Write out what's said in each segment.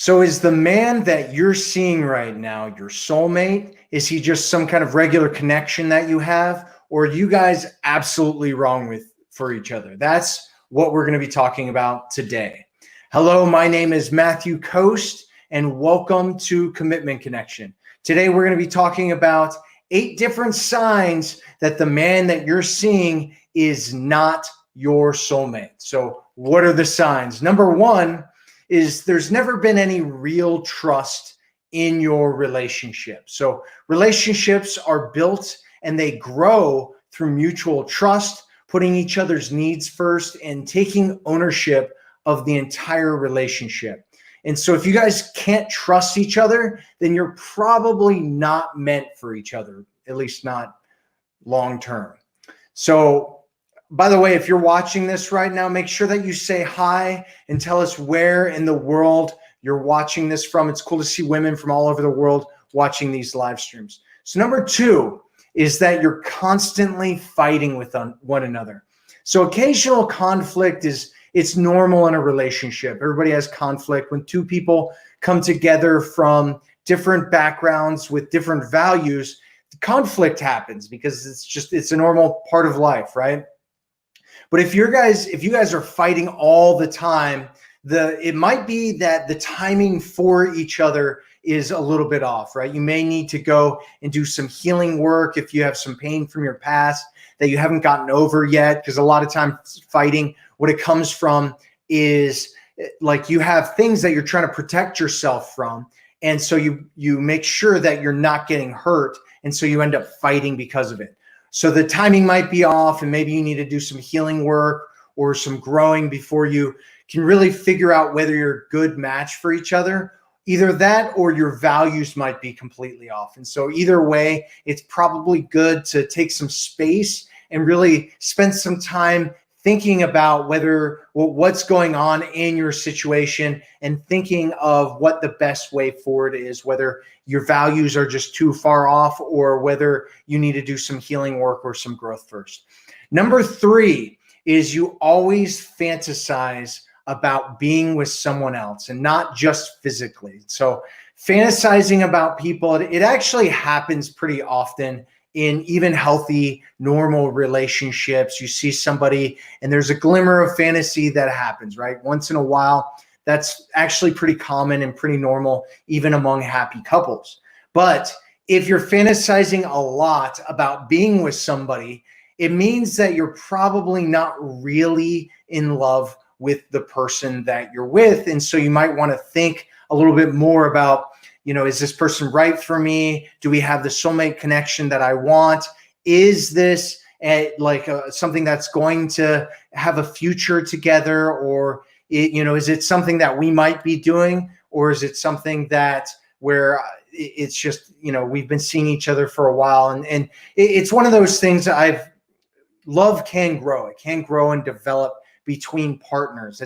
So is the man that you're seeing right now your soulmate? Is he just some kind of regular connection that you have? Or are you guys absolutely wrong for each other? That's what we're going to be talking about today. Hello, my name is Matthew Coast, and welcome to Commitment Connection. Today we're going to be talking about 8 different signs that the man that you're seeing is not your soulmate. So what are the signs? Number 1 is there's never been any real trust in your relationship. So relationships are built and they grow through mutual trust, putting each other's needs first, and taking ownership of the entire relationship. And so if you guys can't trust each other, then you're probably not meant for each other, at least not long term. So by the way, if you're watching this right now, make sure that you say hi and tell us where in the world you're watching this from. It's cool to see women from all over the world watching these live streams. So number 2 is that you're constantly fighting with one another. So occasional conflict it's normal in a relationship. Everybody has conflict. When 2 people come together from different backgrounds with different values, conflict happens because it's a normal part of life, right? But if you guys are fighting all the time, it might be that the timing for each other is a little bit off, right? You may need to go and do some healing work if you have some pain from your past that you haven't gotten over yet, because a lot of times fighting, what it comes from is like you have things that you're trying to protect yourself from, and so you make sure that you're not getting hurt, and so you end up fighting because of it. So the timing might be off, and maybe you need to do some healing work or some growing before you can really figure out whether you're a good match for each other. Either that or your values might be completely off. And so either way, it's probably good to take some space and really spend some time thinking about what's going on in your situation and thinking of what the best way forward is, whether your values are just too far off or whether you need to do some healing work or some growth first. Number 3 is you always fantasize about being with someone else and not just physically. So fantasizing about people, it actually happens pretty often in even healthy, normal relationships. You see somebody and there's a glimmer of fantasy that happens, right? Once in a while. That's actually pretty common and pretty normal, even among happy couples. But if you're fantasizing a lot about being with somebody, it means that you're probably not really in love with the person that you're with. And so you might want to think a little bit more about, is this person right for me? Do we have the soulmate connection that I want? Is this something that's going to have a future together? Or, is it something that we might be doing? Or is it something that where it's just, we've been seeing each other for a while? And it's one of those things that love can grow. It can grow and develop between partners.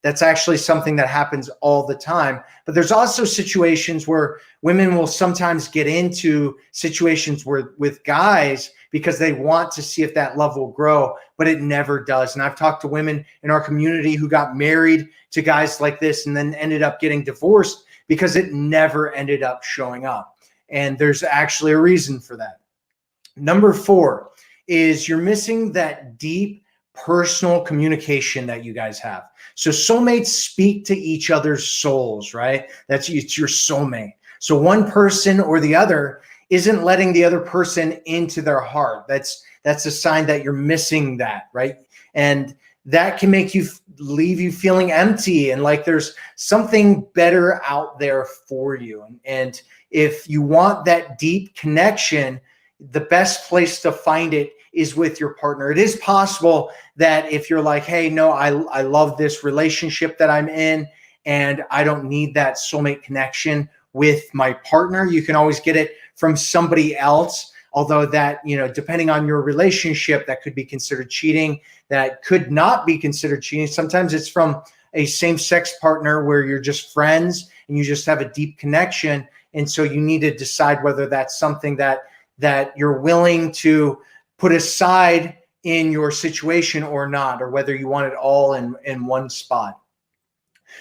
That's actually something that happens all the time. But there's also situations where women will sometimes get into situations with guys because they want to see if that love will grow, but it never does. And I've talked to women in our community who got married to guys like this and then ended up getting divorced because it never ended up showing up. And there's actually a reason for that. Number 4 is you're missing that deep personal communication that you guys have. So soulmates speak to each other's souls, right? It's your soulmate. So one person or the other isn't letting the other person into their heart. That's a sign that you're missing that, right? And that can make leave you feeling empty and like there's something better out there for you. And if you want that deep connection, the best place to find it is with your partner. It is possible that if you're like, hey, no, I love this relationship that I'm in and I don't need that soulmate connection with my partner, you can always get it from somebody else. Although that, depending on your relationship, that could be considered cheating. That could not be considered cheating. Sometimes it's from a same-sex partner where you're just friends and you just have a deep connection. And so you need to decide whether that's something that you're willing to put aside in your situation or not, or whether you want it all in one spot.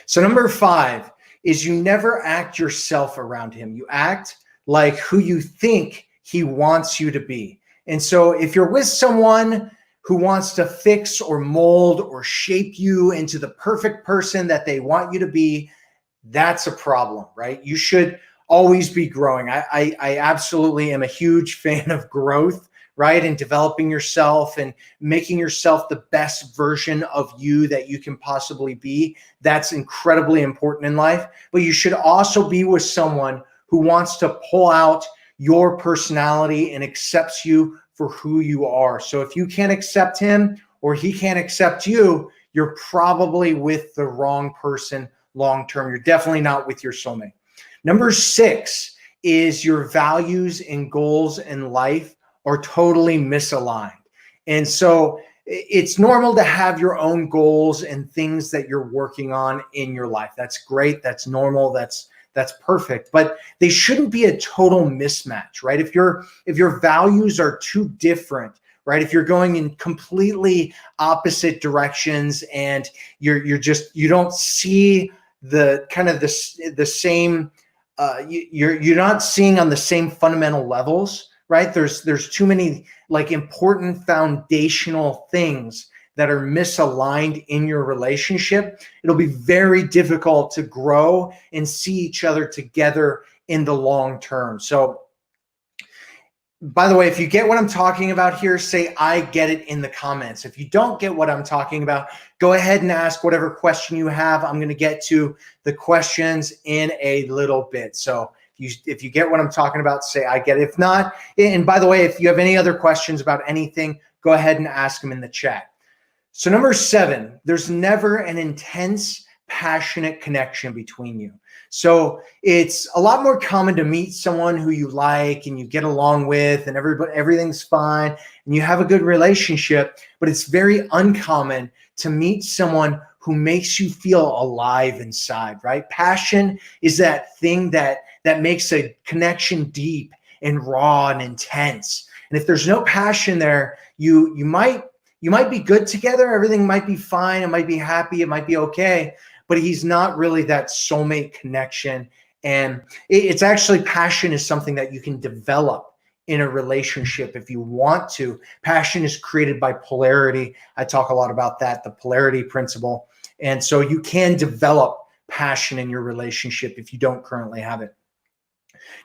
So number 5 is you never act yourself around him. You act like who you think he wants you to be. And so if you're with someone who wants to fix or mold or shape you into the perfect person that they want you to be, that's a problem, right? You should always be growing. I absolutely am a huge fan of growth, right? And developing yourself and making yourself the best version of you that you can possibly be. That's incredibly important in life. But you should also be with someone who wants to pull out your personality and accepts you for who you are. So if you can't accept him or he can't accept you, you're probably with the wrong person long-term. You're definitely not with your soulmate. Number 6 is your values and goals in life are totally misaligned. And so it's normal to have your own goals and things that you're working on in your life. That's great. That's normal. That's perfect. But they shouldn't be a total mismatch, right? If your values are too different, right? If you're going in completely opposite directions and you don't see the kind of the same, you're not seeing on the same fundamental levels, right? There's too many like important foundational things that are misaligned in your relationship. It'll be very difficult to grow and see each other together in the long term. So, by the way, if you get what I'm talking about here, say I get it in the comments. If you don't get what I'm talking about, go ahead and ask whatever question you have. I'm going to get to the questions in a little bit. So if you get what I'm talking about, say I get it. If not, and by the way, if you have any other questions about anything, go ahead and ask them in the chat. So number 7, there's never an intense, passionate connection between you. So it's a lot more common to meet someone who you like and you get along with and everything's fine and you have a good relationship, but it's very uncommon to meet someone who makes you feel alive inside, right? Passion is that thing that makes a connection deep and raw and intense. And if there's no passion there, you might be good together. Everything might be fine. It might be happy. It might be okay. But he's not really that soulmate connection. And it's actually, passion is something that you can develop in a relationship if you want to. Passion is created by polarity. I talk a lot about that, the polarity principle. And so you can develop passion in your relationship if you don't currently have it.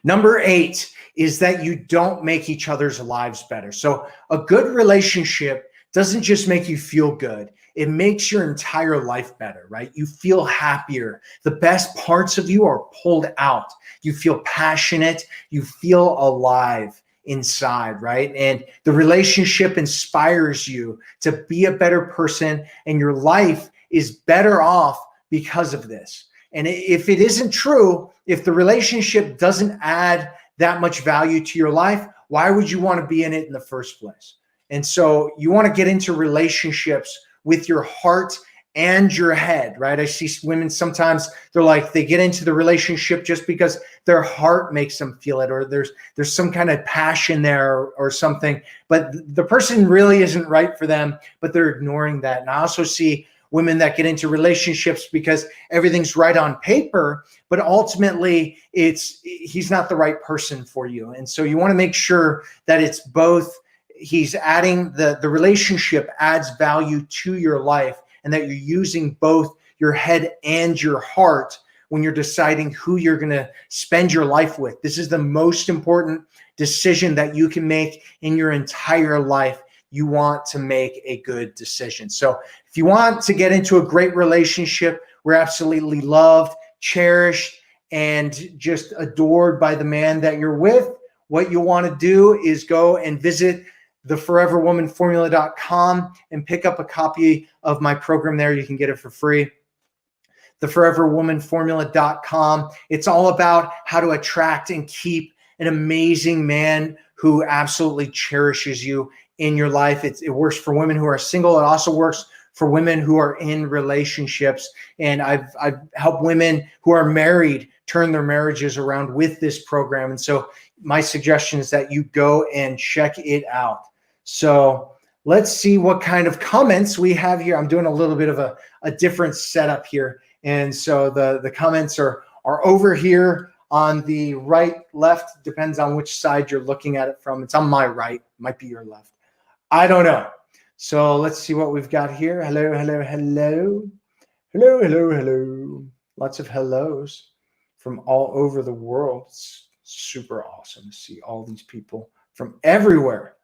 Number 8 is that you don't make each other's lives better. So a good relationship doesn't just make you feel good. It makes your entire life better, right? You feel happier. The best parts of you are pulled out. You feel passionate. You feel alive inside, right? And the relationship inspires you to be a better person, and your life is better off because of this. And if it isn't true, if the relationship doesn't add that much value to your life, why would you want to be in it in the first place? And so you want to get into relationships with your heart and your head, right? I see women sometimes they get into the relationship just because their heart makes them feel it, or there's some kind of passion there or something, but the person really isn't right for them, but they're ignoring that. And I also see women that get into relationships because everything's right on paper, but ultimately he's not the right person for you. And so you want to make sure that it's both. He's adding the relationship adds value to your life, and that you're using both your head and your heart when you're deciding who you're going to spend your life with. This is the most important decision that you can make in your entire life. You want to make a good decision. So if you want to get into a great relationship, we're absolutely loved, cherished, and just adored by the man that you're with, what you want to do is go and visit theforeverwomanformula.com and pick up a copy of my program there. You can get it for free. Theforeverwomanformula.com. It's all about how to attract and keep an amazing man who absolutely cherishes you in your life. It works for women who are single. It also works for women who are in relationships. And I've helped women who are married turn their marriages around with this program. And so my suggestion is that you go and check it out. So let's see what kind of comments we have here. I'm doing a little bit of a different setup here. And so the comments are over here on the right, left, depends on which side you're looking at it from. It's on my right, might be your left. I don't know. So let's see what we've got here. Hello, hello, hello. Hello, hello, hello. Lots of hellos from all over the world. It's super awesome to see all these people from everywhere.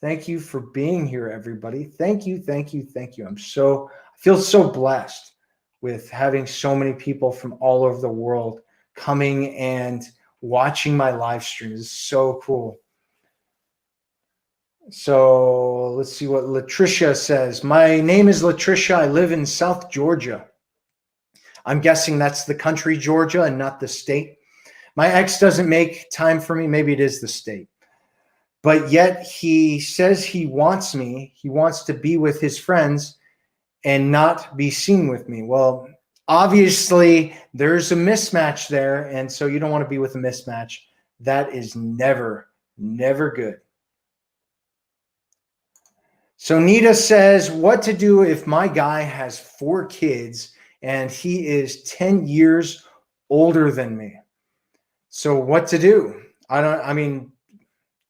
Thank you for being here, everybody. Thank you, thank you, thank you. I feel so blessed with having so many people from all over the world coming and watching my live streams. It's so cool. So let's see what Latricia says. My name is Latricia. I live in South Georgia. I'm guessing that's the country Georgia and not the state. My ex doesn't make time for me. Maybe it is the state. But yet he says he wants me. He wants to be with his friends and not be seen with me. Well, obviously there's a mismatch there. And so you don't want to be with a mismatch. That is never, never good. So Nita says, what to do if my guy has 4 kids and he is 10 years older than me? So what to do?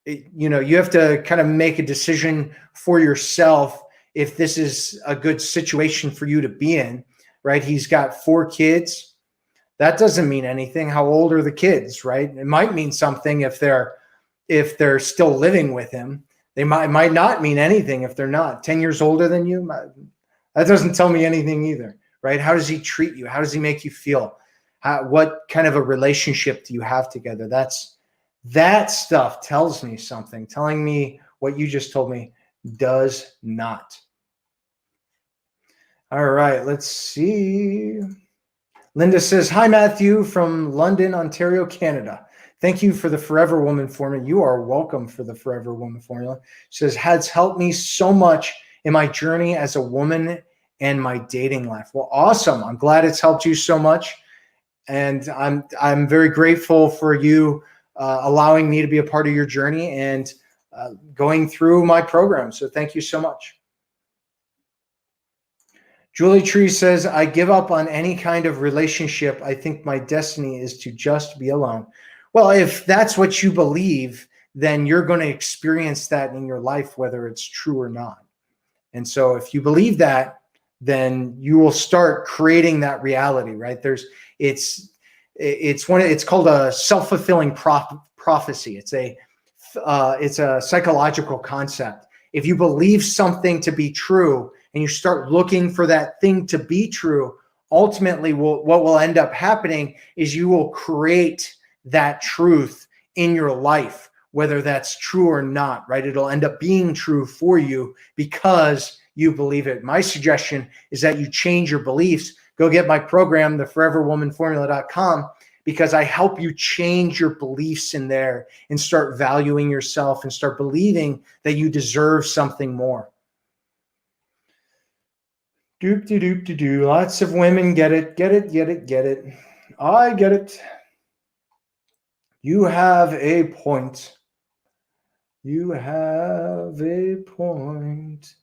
You have to kind of make a decision for yourself if this is a good situation for you to be in, right? He's got 4 kids. That doesn't mean anything. How old are the kids, right? It might mean something if they're still living with him. They might not mean anything if they're not 10 years older than you. That doesn't tell me anything either, right? How does he treat you? How does he make you feel? What kind of a relationship do you have together? That stuff tells me something. Telling me what you just told me does not. All right, let's see. Linda says, hi, Matthew from London, Ontario, Canada. Thank you for the Forever Woman formula. You are welcome for the Forever Woman formula. She says, has helped me so much in my journey as a woman and my dating life. Well, awesome. I'm glad it's helped you so much. And I'm very grateful for you allowing me to be a part of your journey and going through my program. So thank you so much. Julie Tree says, I give up on any kind of relationship. I think my destiny is to just be alone. Well, if that's what you believe, then you're going to experience that in your life, whether it's true or not. And so if you believe that, then you will start creating that reality, right? It's called a self-fulfilling prophecy. It's a psychological concept. If you believe something to be true and you start looking for that thing to be true, ultimately what will end up happening is you will create that truth in your life, whether that's true or not, right? It'll end up being true for you because you believe it. My suggestion is that you change your beliefs. Go get my program, theforeverwomanformula.com, because I help you change your beliefs in there and start valuing yourself and start believing that you deserve something more. Doop-de-doop-de-doo. Lots of women get it. I get it. You have a point. You have a point.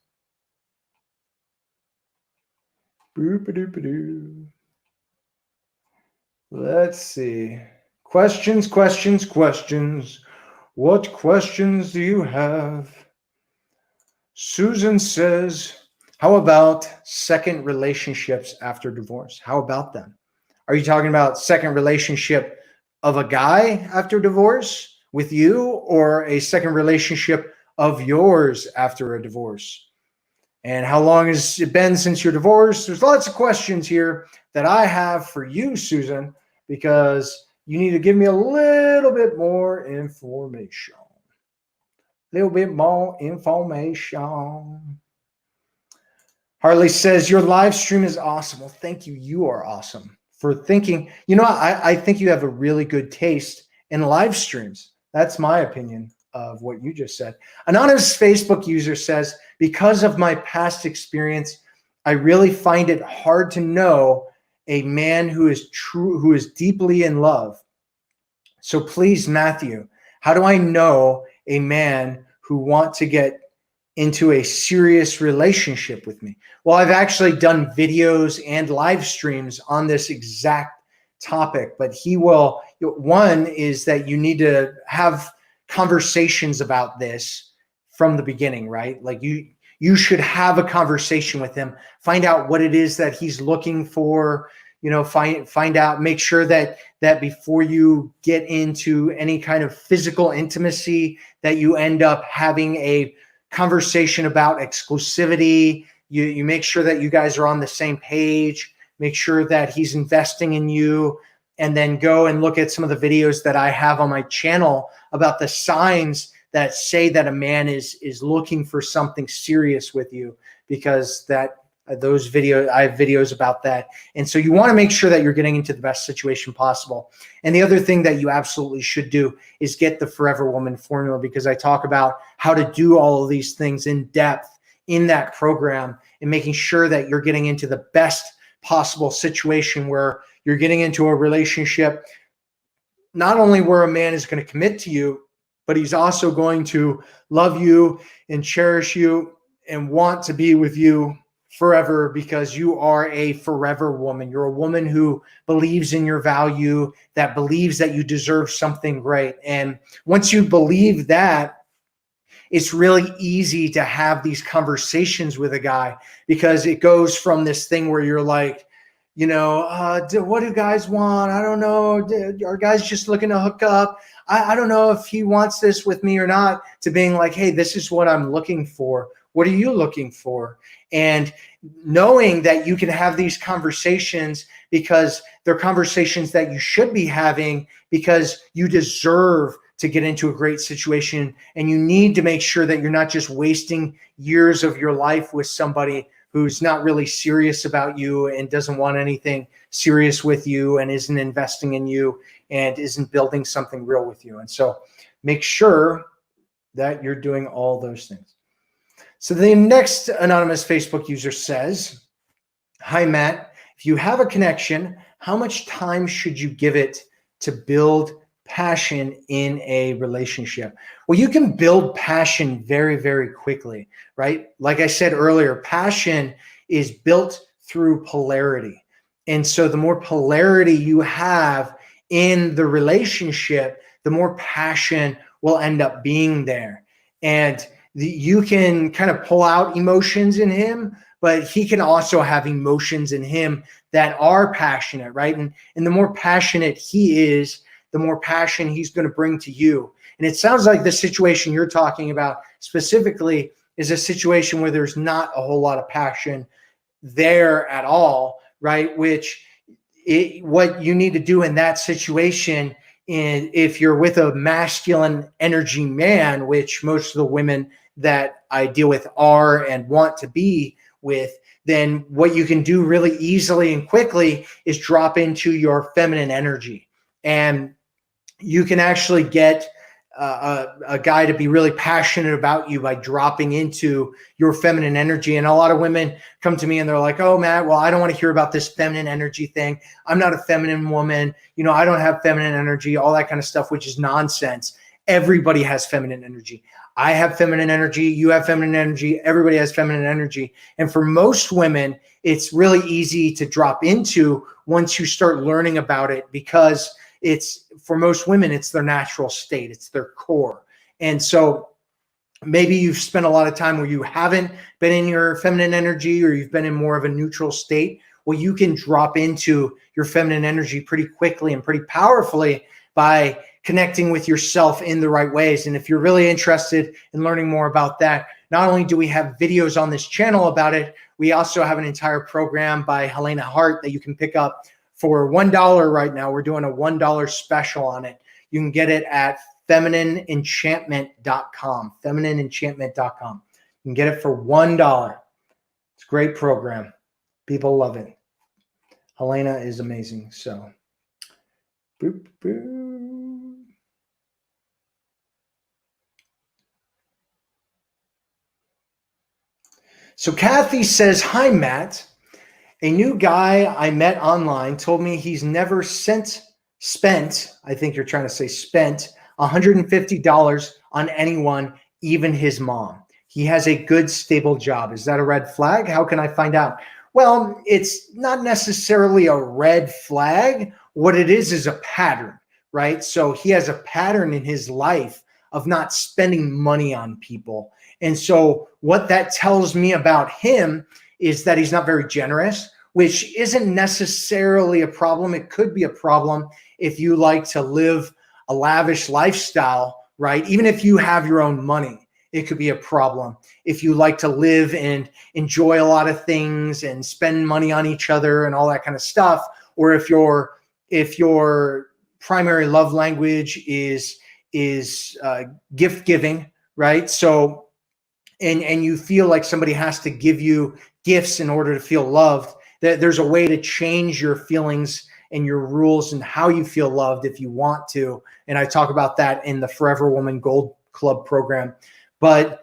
Boop-a-doop-a-doo. Let's see. Questions. What questions do you have? Susan says, how about second relationships after divorce? How about them? Are you talking about second relationship of a guy after divorce with you, or a second relationship of yours after a divorce? And how long has it been since your divorce? There's lots of questions here that I have for you, Susan, because you need to give me a little bit more information. Harley says, your live stream is awesome. Well, thank you. You are awesome for thinking. You know, I think you have a really good taste in live streams. That's my opinion of what you just said. Anonymous Facebook user says, because of my past experience, I really find it hard to know a man who is true, who is deeply in love. So please, Matthew, how do I know a man who wants to get into a serious relationship with me? Well, I've actually done videos and live streams on this exact topic, but he will. One is that you need to have conversations about this from the beginning, right? Like you should have a conversation with him, find out what it is that he's looking for, find out, make sure that before you get into any kind of physical intimacy, that you end up having a conversation about exclusivity. You make sure that you guys are on the same page, make sure that he's investing in you, and then go and look at some of the videos that I have on my channel about the signs that say that a man is looking for something serious with you, because I have videos about that. And so you want to make sure that you're getting into the best situation possible. And the other thing that you absolutely should do is get the Forever Woman formula, because I talk about how to do all of these things in depth in that program, and making sure that you're getting into the best possible situation where you're getting into a relationship, not only where a man is going to commit to you, but he's also going to love you and cherish you and want to be with you forever, because you are a forever woman. You're a woman who believes in your value, that believes that you deserve something great. And once you believe that, it's really easy to have these conversations with a guy, because it goes from this thing where you're like, what do guys want? I don't know. Are guys just looking to hook up? I don't know if he wants this with me or not, to being like, hey, this is what I'm looking for. What are you looking for? And knowing that you can have these conversations, because they're conversations that you should be having, because you deserve to get into a great situation, and you need to make sure that you're not just wasting years of your life with somebody who's not really serious about you and doesn't want anything serious with you and isn't investing in you and isn't building something real with you. And so make sure that you're doing all those things. So the next anonymous Facebook user says, hi, Matt, if you have a connection, how much time should you give it to build passion in a relationship? Well, you can build passion very, very quickly, right? Like I said earlier, passion is built through polarity. And so the more polarity you have in the relationship, the more passion will end up being there. And you can kind of pull out emotions in him, but he can also have emotions in him that are passionate, right? And the more passionate he is, the more passion he's going to bring to you. And it sounds like the situation you're talking about specifically is a situation where there's not a whole lot of passion there at all, right? What you need to do in that situation, and if you're with a masculine energy man, which most of the women that I deal with are and want to be with, then what you can do really easily and quickly is drop into your feminine energy. And you can actually get a guy to be really passionate about you by dropping into your feminine energy. And a lot of women come to me and they're like, oh, Matt, well, I don't want to hear about this feminine energy thing. I'm not a feminine woman. I don't have feminine energy, all that kind of stuff, which is nonsense. Everybody has feminine energy. I have feminine energy. You have feminine energy. Everybody has feminine energy. And for most women, it's really easy to drop into once you start learning about it, because for most women, it's their natural state. It's their core. And so maybe you've spent a lot of time where you haven't been in your feminine energy, or you've been in more of a neutral state. Well, you can drop into your feminine energy pretty quickly and pretty powerfully by connecting with yourself in the right ways. And if you're really interested in learning more about that, not only do we have videos on this channel about it, we also have an entire program by Helena Hart that you can pick up for $1 right now. We're doing a $1 special on it. You can get it at feminineenchantment.com, feminineenchantment.com. You can get it for $1. It's a great program. People love it. Helena is amazing. So, boop, boop. So Kathy says, hi, Matt. A new guy I met online told me he's never spent, I think you're trying to say spent, $150 on anyone, even his mom. He has a good, stable job. Is that a red flag? How can I find out? Well, it's not necessarily a red flag. What it is a pattern, right? So he has a pattern in his life of not spending money on people. And so what that tells me about him is that he's not very generous, which isn't necessarily a problem. It could be a problem if you like to live a lavish lifestyle, right? Even if you have your own money, it could be a problem. If you like to live and enjoy a lot of things and spend money on each other and all that kind of stuff, or if your primary love language is gift giving, right? So, and you feel like somebody has to give you gifts in order to feel loved, that there's a way to change your feelings and your rules and how you feel loved if you want to. And I talk about that in the Forever Woman Gold Club program. But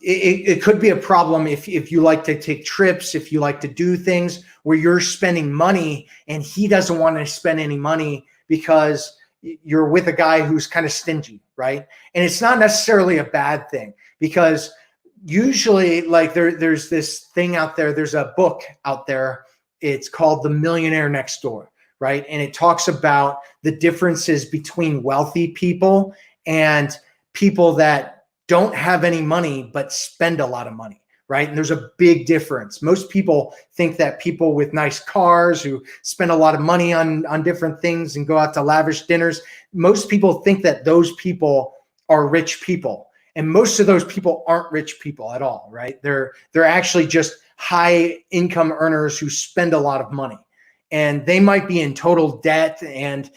it could be a problem if you like to take trips, if you like to do things where you're spending money and he doesn't want to spend any money because you're with a guy who's kind of stingy, right? And it's not necessarily a bad thing, because usually, like, there's this thing out there, there's a book out there, it's called The Millionaire Next Door, right? And it talks about the differences between wealthy people and people that don't have any money but spend a lot of money, right? And there's a big difference. Most people think that people with nice cars who spend a lot of money on different things and go out to lavish dinners, most people think that those people are rich people. And most of those people aren't rich people at all, right? They're actually just high income earners who spend a lot of money. And they might be in total debt and,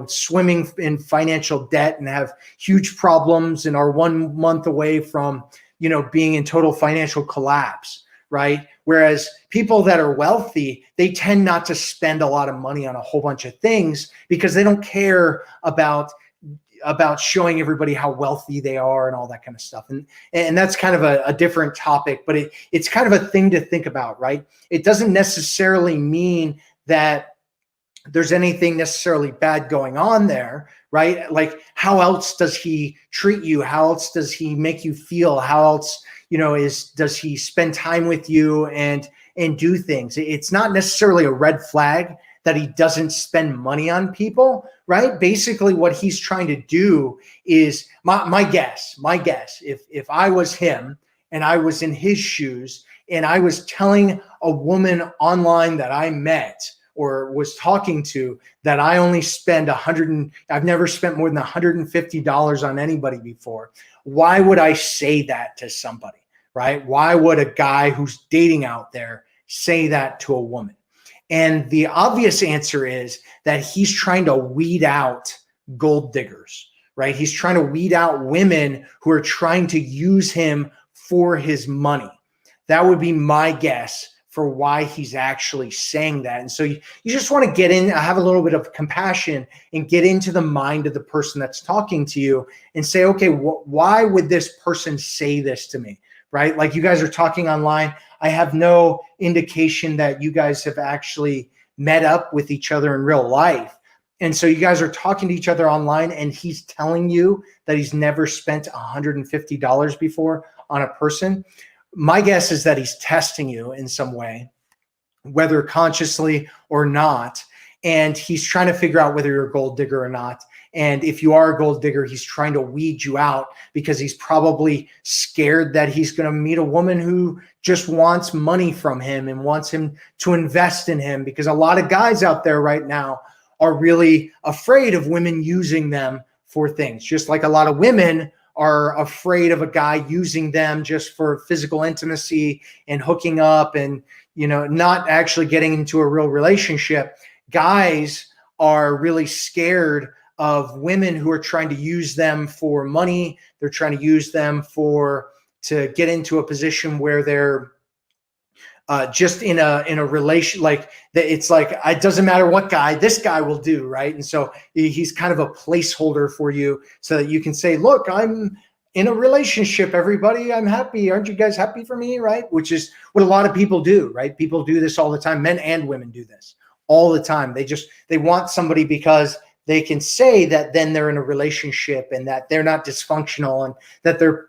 swimming in financial debt and have huge problems and are 1 month away from, being in total financial collapse, right? Whereas people that are wealthy, they tend not to spend a lot of money on a whole bunch of things because they don't care about showing everybody how wealthy they are and all that kind of stuff. And that's kind of a different topic, but it's kind of a thing to think about, right? It doesn't necessarily mean that there's anything necessarily bad going on there, right? Like, how else does he treat you? How else does he make you feel? How else, does he spend time with you and do things? It's not necessarily a red flag that he doesn't spend money on people, right? Basically what he's trying to do is, my guess, if I was him and I was in his shoes and I was telling a woman online that I met or was talking to that I only spend I've never spent more than $150 on anybody before, why would I say that to somebody, right? Why would a guy who's dating out there say that to a woman? And the obvious answer is that he's trying to weed out gold diggers, right? He's trying to weed out women who are trying to use him for his money. That would be my guess for why he's actually saying that. And so you just want to get in, have a little bit of compassion and get into the mind of the person that's talking to you and say, okay, why would this person say this to me, right? Like, you guys are talking online. I have no indication that you guys have actually met up with each other in real life. And so you guys are talking to each other online and he's telling you that he's never spent $150 before on a person. My guess is that he's testing you in some way, whether consciously or not. And he's trying to figure out whether you're a gold digger or not. And if you are a gold digger, he's trying to weed you out because he's probably scared that he's going to meet a woman who just wants money from him and wants him to invest in him, because a lot of guys out there right now are really afraid of women using them for things, just like a lot of women are afraid of a guy using them just for physical intimacy and hooking up and, not actually getting into a real relationship. Guys are really scared of women who are trying to use them for money. They're trying to use them to get into a position where they're just in a relation, like that. It's like, it doesn't matter what guy, this guy will do, right? And so he's kind of a placeholder for you so that you can say, look, I'm in a relationship, everybody, I'm happy. Aren't you guys happy for me, right? Which is what a lot of people do, right? People do this all the time. Men and women do this all the time. They want somebody because they can say that then they're in a relationship and that they're not dysfunctional and that they're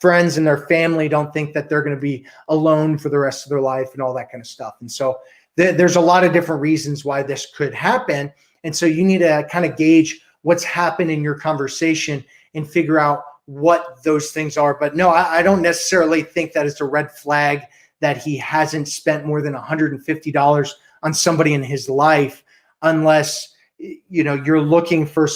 friends and their family don't think that they're going to be alone for the rest of their life and all that kind of stuff. And so there's a lot of different reasons why this could happen. And so you need to kind of gauge what's happened in your conversation and figure out what those things are. But no, I don't necessarily think that it's a red flag that he hasn't spent more than $150 on somebody in his life, unless, you're looking for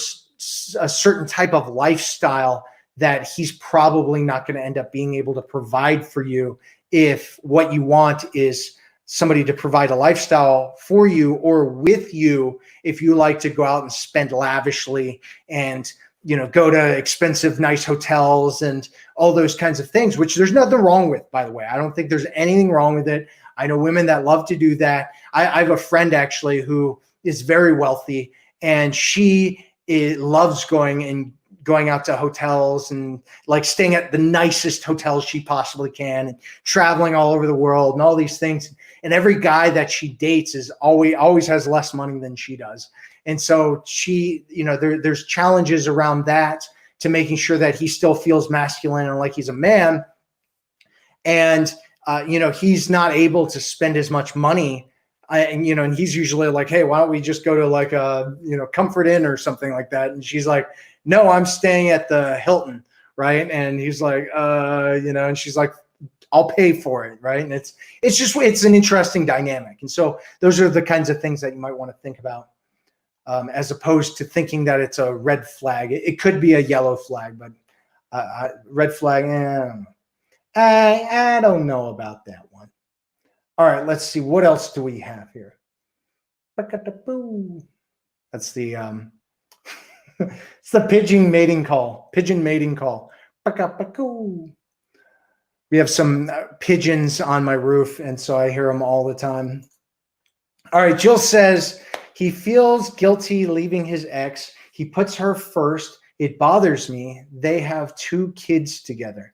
a certain type of lifestyle that he's probably not going to end up being able to provide for you if what you want is somebody to provide a lifestyle for you or with you. If you like to go out and spend lavishly and go to expensive, nice hotels and all those kinds of things, which there's nothing wrong with, by the way. I don't think there's anything wrong with it. I know women that love to do that. I have a friend actually who is very wealthy, and she loves going out to hotels and like staying at the nicest hotels she possibly can and traveling all over the world and all these things. And every guy that she dates is always has less money than she does. And so she, there's challenges around that to making sure that he still feels masculine and like he's a man. And, he's not able to spend as much money. And he's usually like, hey, why don't we just go to like a, Comfort Inn or something like that? And she's like, no, I'm staying at the Hilton. Right. And he's like, and she's like, I'll pay for it. Right. And it's an interesting dynamic. And so those are the kinds of things that you might want to think about. As opposed to thinking that it's a red flag. It could be a yellow flag, but red flag, I don't know about that one. All right, let's see. What else do we have here? That's the it's the pigeon mating call. We have some pigeons on my roof, and so I hear them all the time. All right, Jill says, he feels guilty leaving his ex. He puts her first. It bothers me. They have 2 kids together.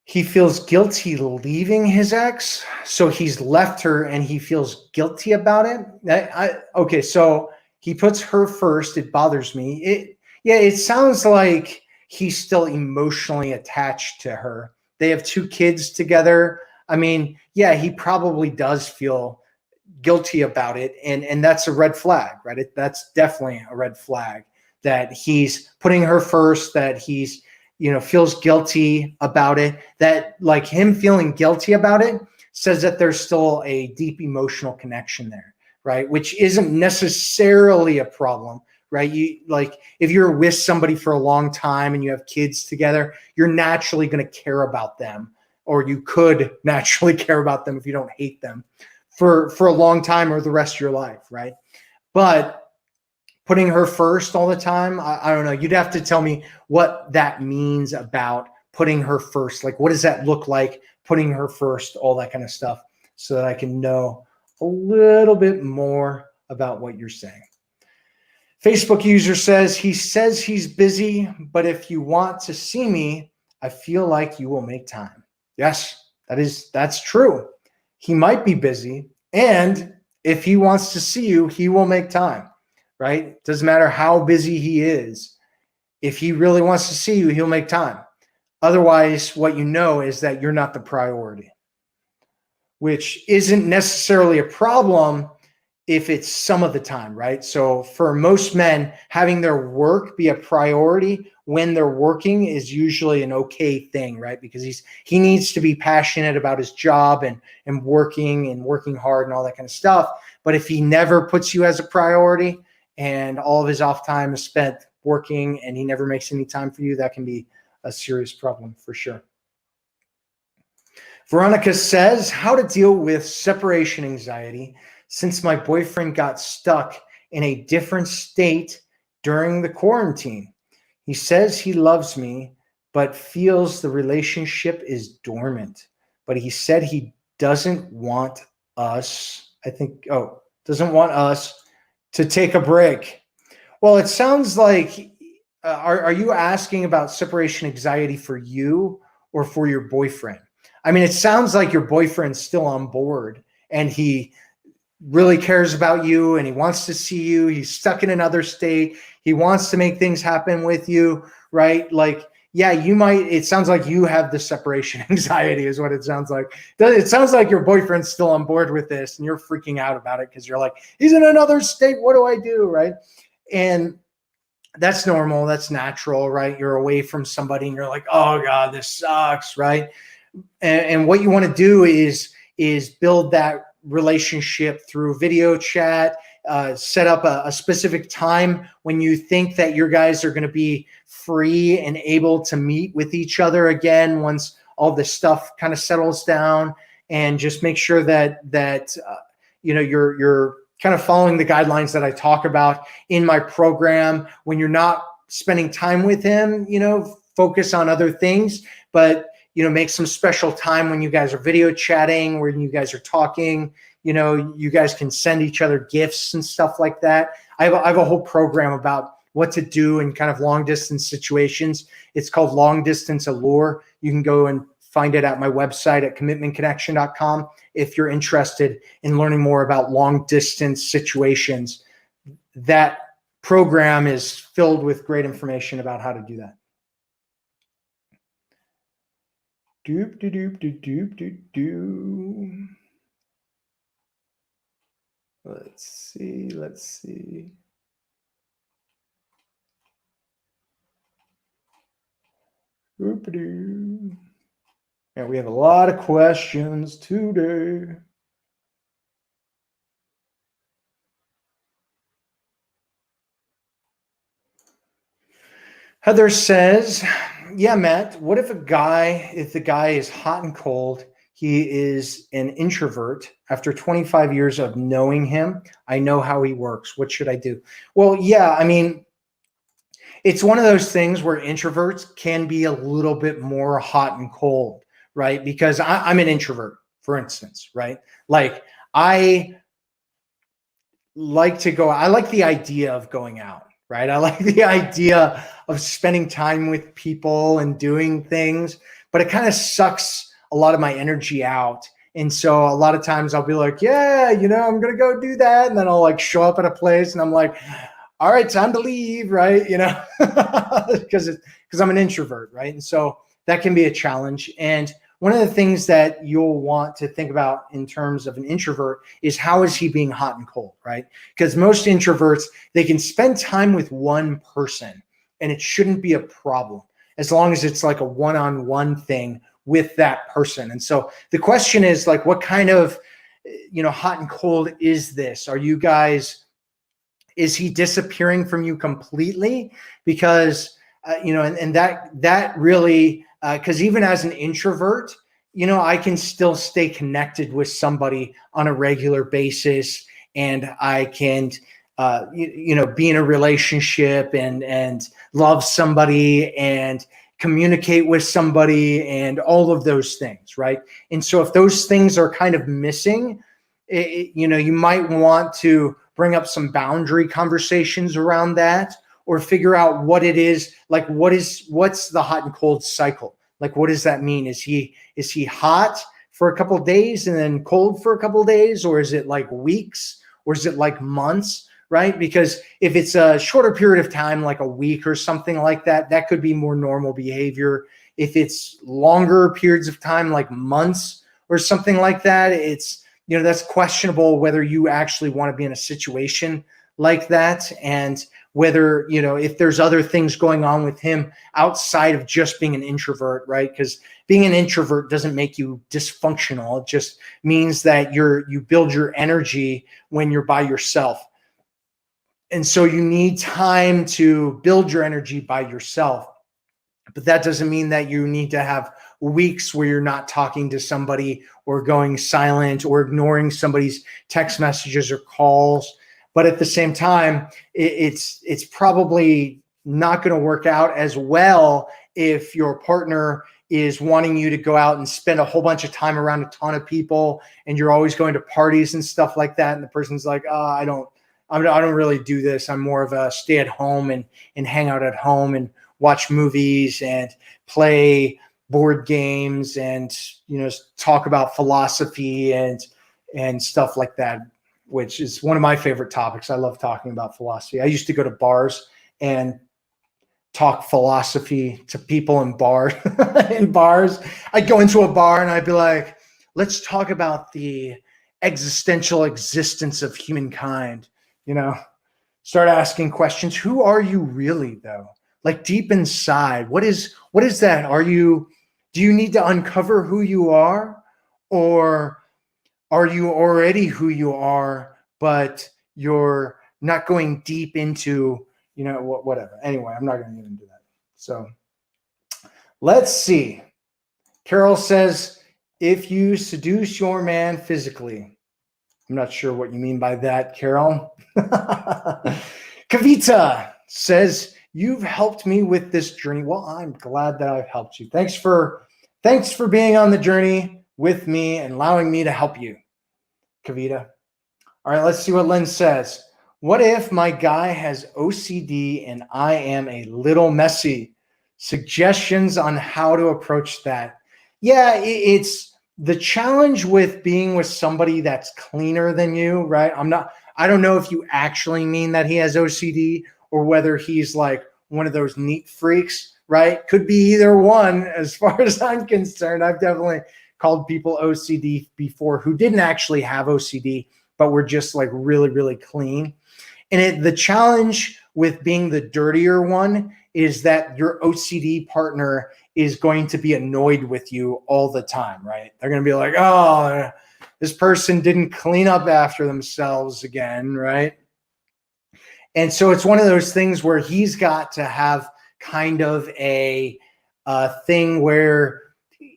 He feels guilty leaving his ex. So he's left her and he feels guilty about it. Okay, so he puts her first. It bothers me. It sounds like he's still emotionally attached to her. They have 2 kids together. I mean, yeah, he probably does feel guilty about it, and that's a red flag, right? That's definitely a red flag that he's putting her first, that he's feels guilty about it, that like him feeling guilty about it says that there's still a deep emotional connection there, right? Which isn't necessarily a problem, right? You like if you're with somebody for a long time and you have kids together, you're naturally going to care about them, or you could naturally care about them if you don't hate them for a long time or the rest of your life, right? But putting her first all the time, I don't know. You'd have to tell me what that means about putting her first. Like, what does that look like, putting her first, all that kind of stuff, so that I can know a little bit more about what you're saying. Facebook user says he's busy, but if you want to see me, I feel like you will make time. Yes, that's true. He might be busy, and if he wants to see you, he will make time, right? Doesn't matter how busy he is. If he really wants to see you, he'll make time. Otherwise, what you know is that you're not the priority, which isn't necessarily a problem if it's some of the time, right? So for most men, having their work be a priority when they're working is usually an okay thing, right? Because he needs to be passionate about his job and working hard and all that kind of stuff. But if he never puts you as a priority and all of his off time is spent working and he never makes any time for you, that can be a serious problem for sure. Veronica says, how to deal with separation anxiety since my boyfriend got stuck in a different state during the quarantine. He says he loves me, but feels the relationship is dormant. But he said he doesn't want us, doesn't want us to take a break. Well, it sounds like, are you asking about separation anxiety for you or for your boyfriend? I mean, it sounds like your boyfriend's still on board and he really cares about you and he wants to see you. He's stuck in another state. He wants to make things happen with you, right? Like yeah, you might, it sounds like you have the separation anxiety is what it sounds like. It sounds like your boyfriend's still on board with this and you're freaking out about it because you're like, he's in another state. What do I do? Right. And that's normal. That's natural, right? You're away from somebody and you're like, oh God, this sucks. Right. And what you want to do is build that relationship through video chat, set up a specific time when you think that your guys are going to be free and able to meet with each other again once all this stuff kind of settles down, and just make sure that you're kind of following the guidelines that I talk about in my program. When you're not spending time with him, focus on other things, but make some special time when you guys are video chatting, when you guys are talking. You guys can send each other gifts and stuff like that. I have a whole program about what to do in kind of long distance situations. It's called Long Distance Allure. You can go and find it at my website at commitmentconnection.com if you're interested in learning more about long distance situations. That program is filled with great information about how to do that. Doop, doop, doop, doop, doop, doop. Let's see. Oop-a-doo. And we have a lot of questions today. Heather says, yeah, Matt, what if the guy is hot and cold, he is an introvert. After 25 years of knowing him, I know how he works. What should I do? Well, yeah, I mean, it's one of those things where introverts can be a little bit more hot and cold, right? Because I'm an introvert, for instance, right? Like I like the idea of going out, right? I like the idea of spending time with people and doing things, but it kind of sucks a lot of my energy out. And so a lot of times I'll be like, yeah, I'm going to go do that. And then I'll like show up at a place and I'm like, all right, time to leave, right? Because I'm an introvert, right? And so that can be a challenge. And one of the things that you'll want to think about in terms of an introvert is how is he being hot and cold, right? Because most introverts, they can spend time with one person and it shouldn't be a problem as long as it's like a one-on-one thing with that person. And so the question is like, what kind of, hot and cold is this? Are you guys, is he disappearing from you completely? Because, and that really, because even as an introvert, I can still stay connected with somebody on a regular basis, and I can, be in a relationship and love somebody and communicate with somebody and all of those things, right? And so if those things are kind of missing, you might want to bring up some boundary conversations around that, or figure out what it is, like what's the hot and cold cycle? Like, what does that mean? Is he hot for a couple of days and then cold for a couple of days? Or is it like weeks? Or is it like months? Right? Because if it's a shorter period of time, like a week or something like that, that could be more normal behavior. If it's longer periods of time, like months or something like that, it's, that's questionable whether you actually want to be in a situation like that, and whether, if there's other things going on with him outside of just being an introvert, right? Because being an introvert doesn't make you dysfunctional. It just means that you build your energy when you're by yourself. And so you need time to build your energy by yourself. But that doesn't mean that you need to have weeks where you're not talking to somebody or going silent or ignoring somebody's text messages or calls. But at the same time, it's probably not going to work out as well if your partner is wanting you to go out and spend a whole bunch of time around a ton of people and you're always going to parties and stuff like that. And the person's like, oh, I don't really do this. I'm more of a stay at home and hang out at home and watch movies and play board games and, talk about philosophy and stuff like that, which is one of my favorite topics. I love talking about philosophy. I used to go to bars and talk philosophy to people in in bars. I'd go into a bar and I'd be like, let's talk about the existential existence of humankind, you know, start asking questions. Who are you really though? Like deep inside, what is that? Do you need to uncover who you are, or are you already who you are, but you're not going deep into, whatever. Anyway, I'm not going to get into that. So let's see. Carol says, if you seduce your man physically. I'm not sure what you mean by that, Carol. Kavita says, you've helped me with this journey. Well, I'm glad that I've helped you. Thanks for being on the journey with me and allowing me to help you, Kavita. All right, let's see what Lynn says. What if my guy has OCD and I am a little messy? Suggestions on how to approach that. Yeah, it's the challenge with being with somebody that's cleaner than you, right? I don't know if you actually mean that he has OCD or whether he's like one of those neat freaks, right? Could be either one as far as I'm concerned. I've definitely called people OCD before who didn't actually have OCD, but were just like really, really clean. And the challenge with being the dirtier one is that your OCD partner is going to be annoyed with you all the time, right? They're going to be like, oh, this person didn't clean up after themselves again, right? And so it's one of those things where he's got to have kind of a thing where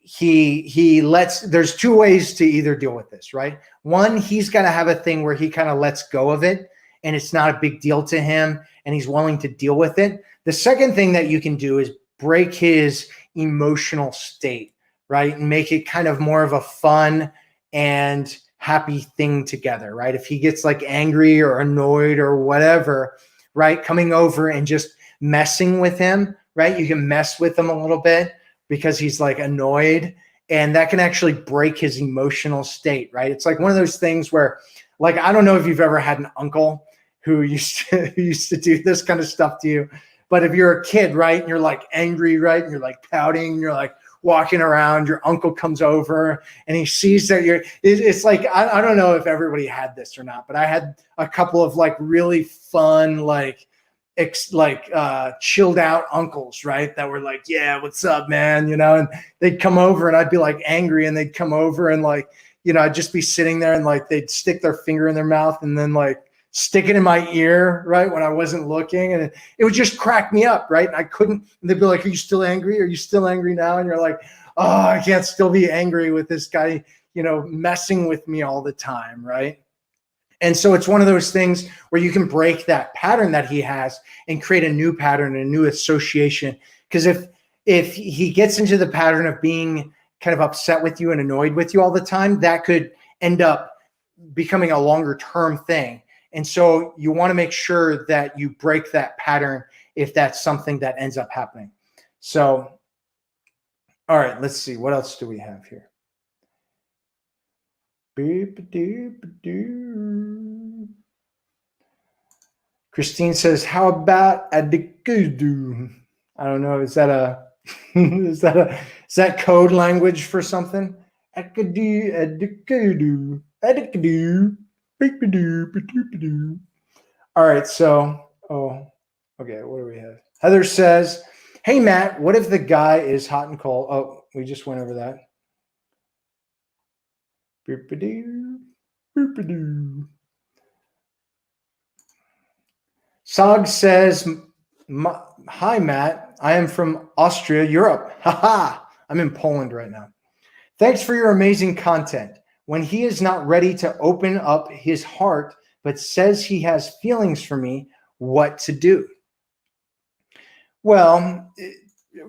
he lets, there's two ways to either deal with this, right? One, he's got to have a thing where he kind of lets go of it and it's not a big deal to him and he's willing to deal with it. The second thing that you can do is break his emotional state, right? And make it kind of more of a fun and happy thing together, right? If he gets like angry or annoyed or whatever, right? Coming over and just messing with him, right? You can mess with him a little bit because he's like annoyed, and that can actually break his emotional state, right? It's like one of those things where, like, I don't know if you've ever had an uncle who used to do this kind of stuff to you, but if you're a kid, right, and you're like angry, right, and you're like pouting, and you're like walking around, your uncle comes over and he sees that it's like, I don't know if everybody had this or not, but I had a couple of like really fun, chilled out uncles, right? That were like, yeah, what's up, man? And they'd come over and I'd be like angry and they'd come over and like, I'd just be sitting there and like, they'd stick their finger in their mouth and then like stick it in my ear, right? When I wasn't looking, and it would just crack me up, right? And I couldn't, and they'd be like, are you still angry? Are you still angry now? And you're like, oh, I can't still be angry with this guy, messing with me all the time, right? And so it's one of those things where you can break that pattern that he has and create a new pattern, a new association. Because if he gets into the pattern of being kind of upset with you and annoyed with you all the time, that could end up becoming a longer term thing. And so you want to make sure that you break that pattern if that's something that ends up happening. So, all right, let's see. What else do we have here? Christine says, how about a dikudu? I don't know. Is that is that code language for something? All right, so, okay, what do we have? Heather says, hey, Matt, what if the guy is hot and cold? Oh, we just went over that. Sog says, hi, Matt. I am from Austria, Europe. Haha, I'm in Poland right now. Thanks for your amazing content. When he is not ready to open up his heart, but says he has feelings for me, what to do? Well,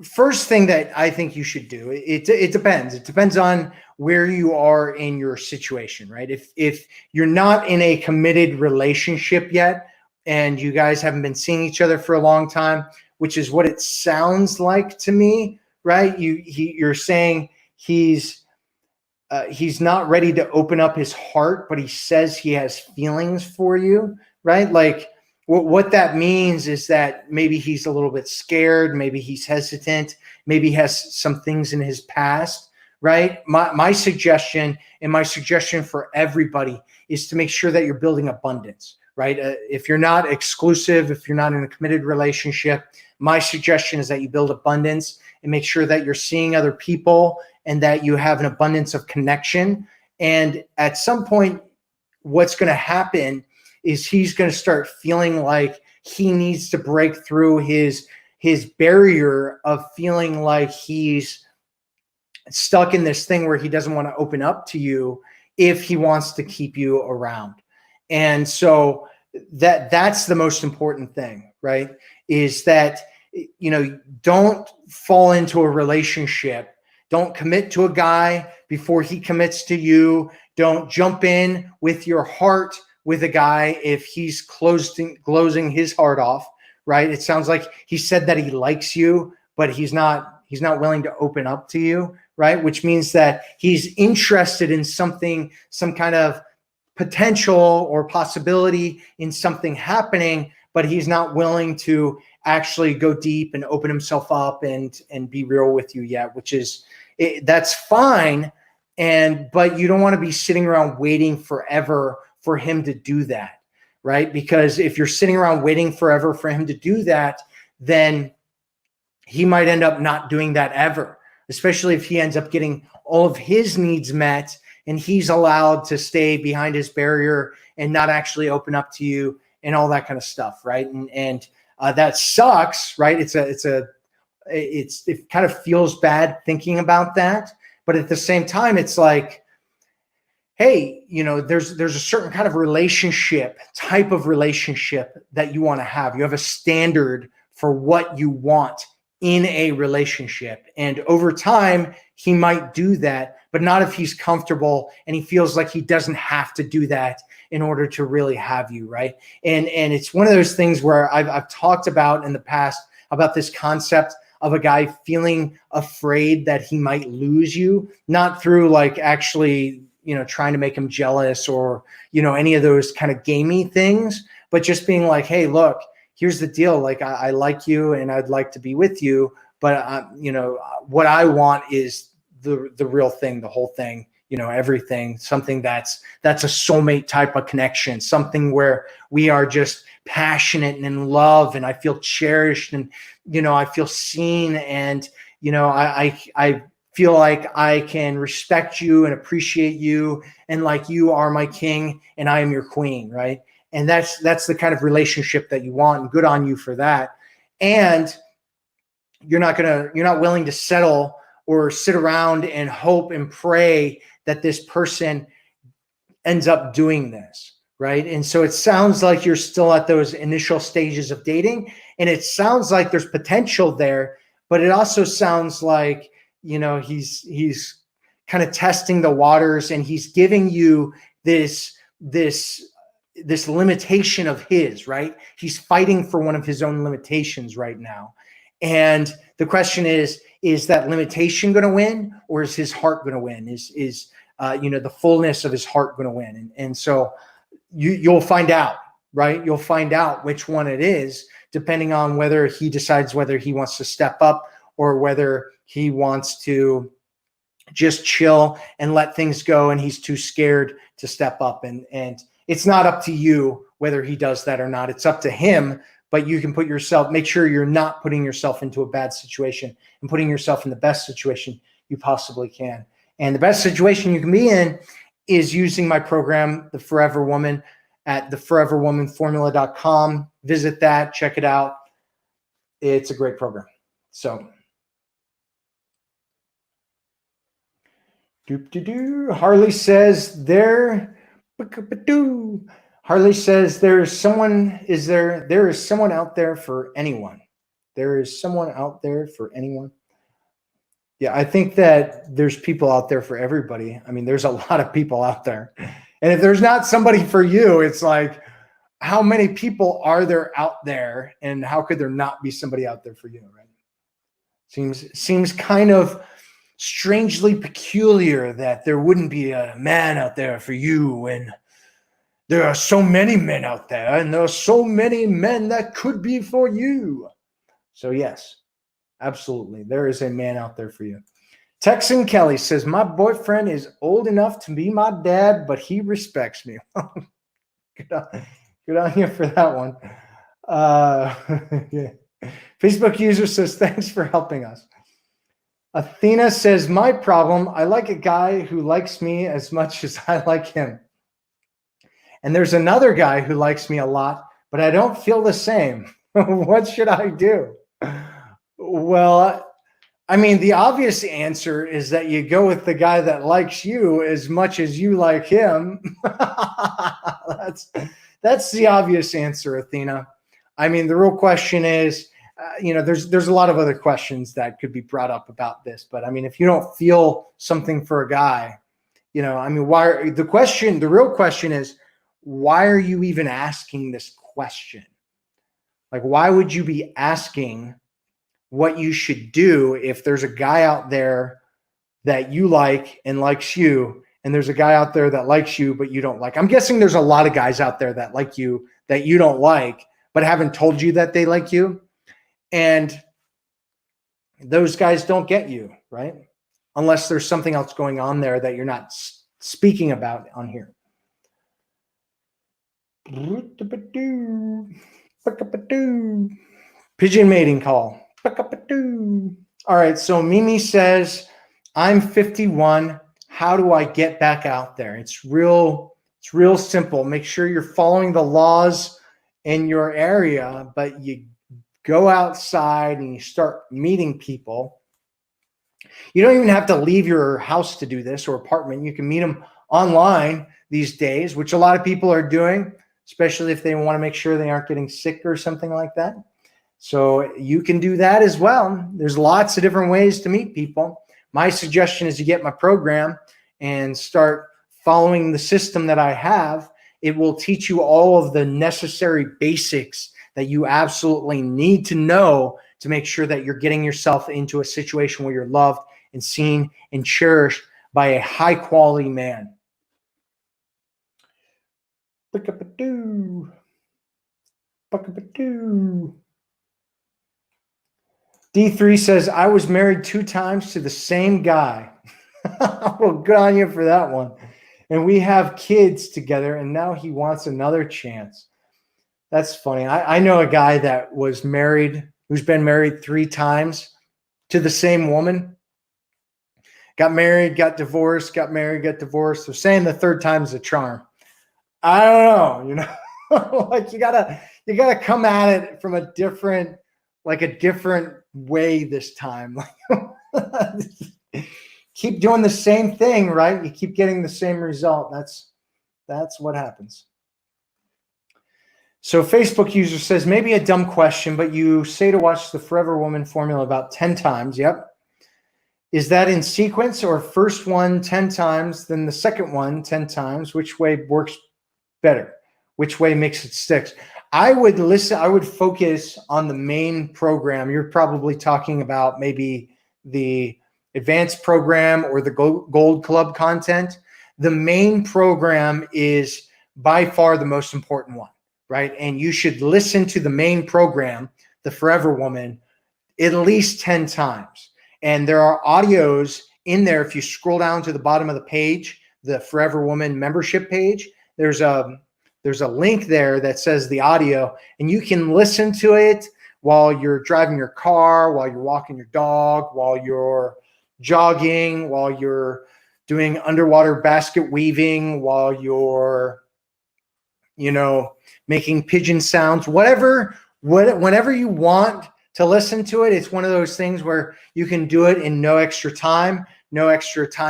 first thing that I think you should do, it depends. It depends on where you are in your situation, right? If you're not in a committed relationship yet, and you guys haven't been seeing each other for a long time, which is what it sounds like to me, right? You're saying he's not ready to open up his heart, but he says he has feelings for you, right? Like What that means is that maybe he's a little bit scared, maybe he's hesitant, maybe he has some things in his past, right? My suggestion, and my suggestion for everybody, is to make sure that you're building abundance, right? If you're not exclusive, if you're not in a committed relationship, my suggestion is that you build abundance and make sure that you're seeing other people and that you have an abundance of connection. And at some point, what's going to happen is he's going to start feeling like he needs to break through his barrier of feeling like he's stuck in this thing where he doesn't want to open up to you if he wants to keep you around. And so that's the most important thing, right? Is that, don't fall into a relationship. Don't commit to a guy before he commits to you. Don't jump in with your heart with a guy if he's closing his heart off, right? It sounds like he said that he likes you, but he's not willing to open up to you, right? Which means that he's interested in something, some kind of potential or possibility in something happening, but he's not willing to actually go deep and open himself up and be real with you yet, which is, that's fine. But you don't want to be sitting around waiting forever for him to do that, right? Because if you're sitting around waiting forever for him to do that, then he might end up not doing that ever, especially if he ends up getting all of his needs met and he's allowed to stay behind his barrier and not actually open up to you and all that kind of stuff, right? And that sucks, right? It kind of feels bad thinking about that, but at the same time, it's like, hey, there's a certain kind of type of relationship that you want to have. You have a standard for what you want in a relationship. And over time, he might do that, but not if he's comfortable and he feels like he doesn't have to do that in order to really have you, right? And it's one of those things where I've talked about in the past about this concept of a guy feeling afraid that he might lose you, not through like actually trying to make him jealous or, any of those kind of gamey things, but just being like, hey, look, here's the deal. Like, I like you and I'd like to be with you, but what I want is the real thing, the whole thing, everything, something that's a soulmate type of connection, something where we are just passionate and in love and I feel cherished and, I feel seen and, I feel like I can respect you and appreciate you and like you are my king and I am your queen, right? And that's the kind of relationship that you want, and good on you for that. And you're not willing to settle or sit around and hope and pray that this person ends up doing this, right? And so it sounds like you're still at those initial stages of dating, and it sounds like there's potential there, but it also sounds like he's kind of testing the waters and he's giving you this limitation of his, right? He's fighting for one of his own limitations right now. And the question is that limitation going to win, or is his heart going to win? Is the fullness of his heart going to win? And so you'll find out, right? You'll find out which one it is, depending on whether he decides whether he wants to step up or whether he wants to just chill and let things go and he's too scared to step up. And it's not up to you whether he does that or not. It's up to him, but you can make sure you're not putting yourself into a bad situation and putting yourself in the best situation you possibly can. And the best situation you can be in is using my program, The Forever Woman, at theforeverwomanformula.com. Visit that, check it out. It's a great program. So Harley says there is someone out there for anyone. There is someone out there for anyone. Yeah, I think that there's people out there for everybody. I mean, there's a lot of people out there. And if there's not somebody for you, it's like, how many people are there out there and how could there not be somebody out there for you, right? Seems kind of strangely peculiar that there wouldn't be a man out there for you there are so many men out there, and there are so many men that could be for you. So yes, absolutely. There is a man out there for you. Texan Kelly says, my boyfriend is old enough to be my dad, but he respects me. Good on you for that one. Yeah. Facebook user says, thanks for helping us. Athena says, my problem, I like a guy who likes me as much as I like him. And there's another guy who likes me a lot, but I don't feel the same. What should I do? Well, I mean, the obvious answer is that you go with the guy that likes you as much as you like him. That's the obvious answer, Athena. I mean, the real question is, there's a lot of other questions that could be brought up about this, but I mean, if you don't feel something for a guy, I mean, the real question is, why are you even asking this question? Like, why would you be asking what you should do if there's a guy out there that you like and likes you, and there's a guy out there that likes you but you don't like? I'm guessing there's a lot of guys out there that like you that you don't like, but haven't told you that they like you. And those guys don't get you, right? Unless there's something else going on there that you're not speaking about on here. Pigeon mating call. All right, so Mimi says, I'm 51. How do I get back out there? It's real simple. Make sure you're following the laws in your area, but you go outside and you start meeting people. You don't even have to leave your house to do this or apartment. You can meet them online these days, which a lot of people are doing, especially if they want to make sure they aren't getting sick or something like that. So you can do that as well. There's lots of different ways to meet people. My suggestion is you get my program and start following the system that I have. It will teach you all of the necessary basics that you absolutely need to know to make sure that you're getting yourself into a situation where you're loved and seen and cherished by a high quality man. D3 says, I was married 2 times to the same guy. Well, good on you for that one. And we have kids together, and now he wants another chance. That's funny. I know a guy that was married, who's been married 3 times to the same woman. Got married, got divorced, got married, got divorced. They're saying the 3rd time's a charm. I don't know, like you gotta come at it from a different way this time. Keep doing the same thing, right? You keep getting the same result. That's what happens. So Facebook user says, maybe a dumb question, but you say to watch the Forever Woman formula about 10 times. Yep. Is that in sequence, or first one 10 times, then the second one 10 times? Which way works better? Which way makes it stick? I would focus on the main program. You're probably talking about maybe the advanced program or the gold club content. The main program is by far the most important one, right? And you should listen to the main program, the Forever Woman, at least 10 times. And there are audios in there. If you scroll down to the bottom of the page, the Forever Woman membership page, there's a link there that says the audio, and you can listen to it while you're driving your car, while you're walking your dog, while you're jogging, while you're doing underwater basket weaving, while you're, making pigeon sounds, whenever you want to listen to it. It's one of those things where you can do it in no extra time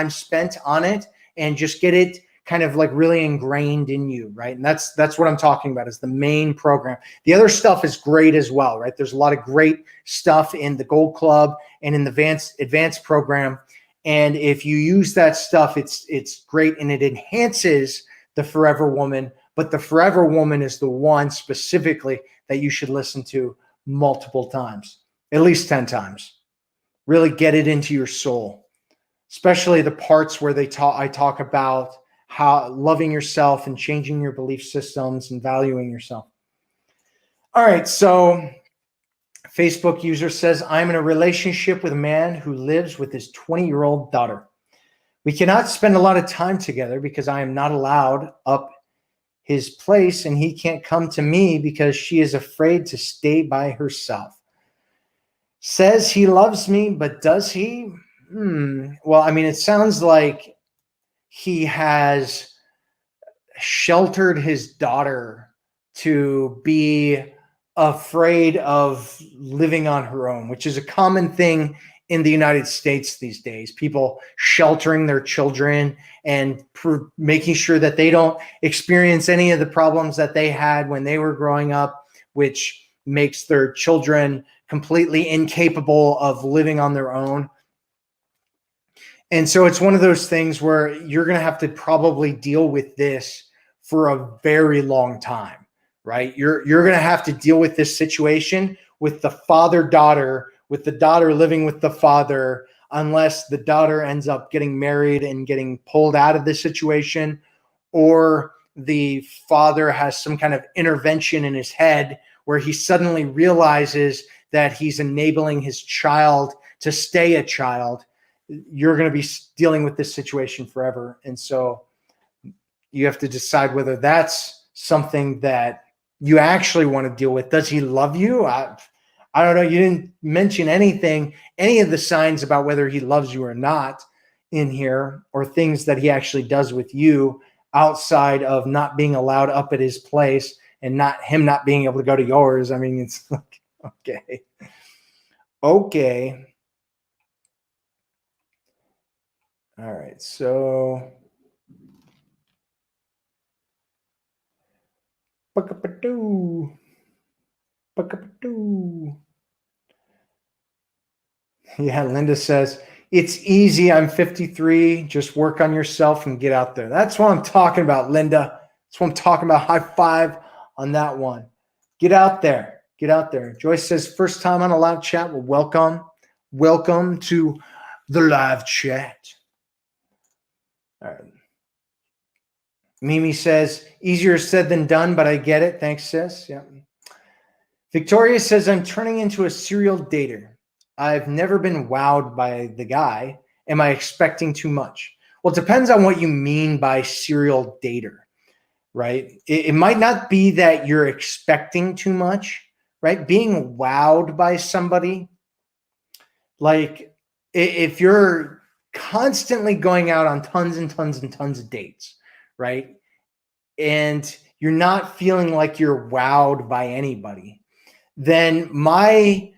spent on it, and just get it kind of like really ingrained in you, right? And that's what I'm talking about, is the main program. The other stuff is great as well, right? There's a lot of great stuff in the Gold Club and in the advanced program. And if you use that stuff, it's great, and it enhances the Forever Woman. But the Forever Woman is the one specifically that you should listen to multiple times, at least 10 times. Really get it into your soul, especially the parts where I talk about how loving yourself and changing your belief systems and valuing yourself. All right, so Facebook user says, I'm in a relationship with a man who lives with his 20-year-old daughter. We cannot spend a lot of time together because I am not allowed up his place, and he can't come to me because she is afraid to stay by herself. Says he loves me, but does he? Well, I mean, it sounds like he has sheltered his daughter to be afraid of living on her own, which is a common thing in the United States these days. People sheltering their children and making sure that they don't experience any of the problems that they had when they were growing up, which makes their children completely incapable of living on their own. And so it's one of those things where you're going to have to probably deal with this for a very long time, right? You're going to have to deal with this situation with the father-daughter, with the daughter living with the father, unless the daughter ends up getting married and getting pulled out of this situation, or the father has some kind of intervention in his head where he suddenly realizes that he's enabling his child to stay a child. You're going to be dealing with this situation forever. And so you have to decide whether that's something that you actually want to deal with. Does he love you? I don't know. You didn't mention anything, any of the signs about whether he loves you or not in here, or things that he actually does with you outside of not being allowed up at his place and him not being able to go to yours. I mean, it's like, okay. All right, so yeah, Linda says, it's easy. I'm 53. Just work on yourself and get out there. That's what I'm talking about, Linda. That's what I'm talking about. High five on that one. Get out there. Get out there. Joyce says, first time on a live chat. Well, welcome. Welcome to the live chat. All right. Mimi says, easier said than done, but I get it. Thanks, sis. Yeah. Victoria says, I'm turning into a serial dater. I've never been wowed by the guy. Am I expecting too much? Well, it depends on what you mean by serial dater, right? It might not be that you're expecting too much, right? Being wowed by somebody, like if you're constantly going out on tons and tons and tons of dates, right? And you're not feeling like you're wowed by anybody, then my